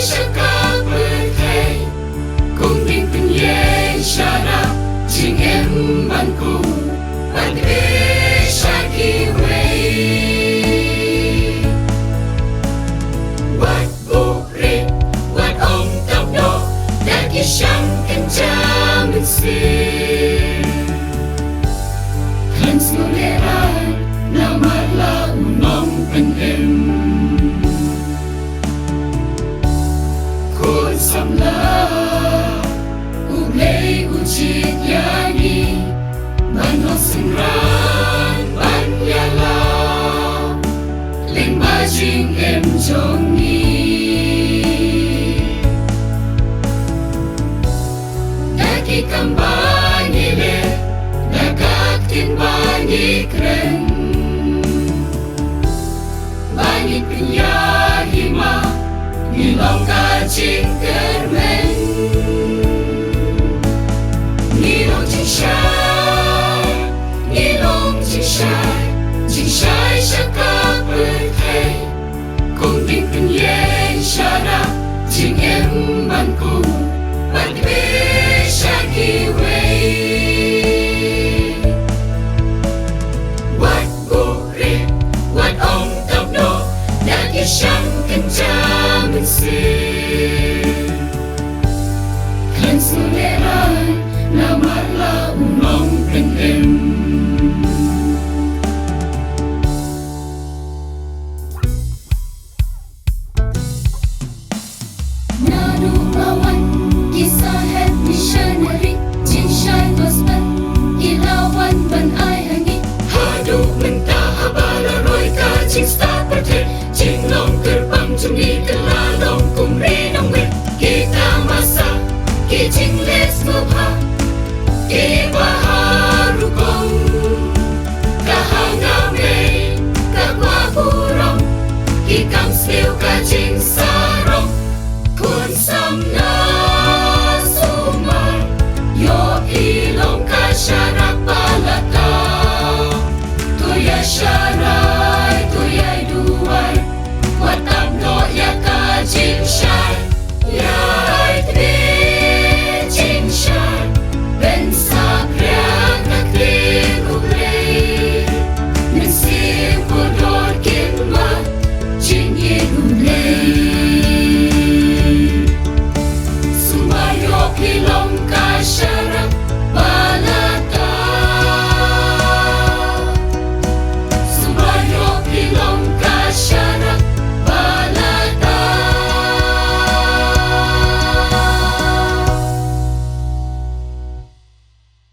Sharak berthei cùng tiếng tình yên Sharak chính em ban cùng ban thế Shah kỳ huệ wat bộ rê wat ông tập độ đã kỳ sang cảnh cha mình xin khăn snow lê ai nào mà là nong bên em Kod Samla Ublay Uchit Yani Manok Sengran Banyala Leng Bajing Em Jongi Daki Kambani Le Dakakin Bani Kren Bani Pinya Hima Nilong ka chinh kermen Nilong chinh shai Chinh shai Sharak berthei cùng tiếng tình yên Sharak chinh em ban cùng ban thế Shah kỳ huệ wat bộ rê wat ông tập độ đã kỳ sang cảnh cha mình xin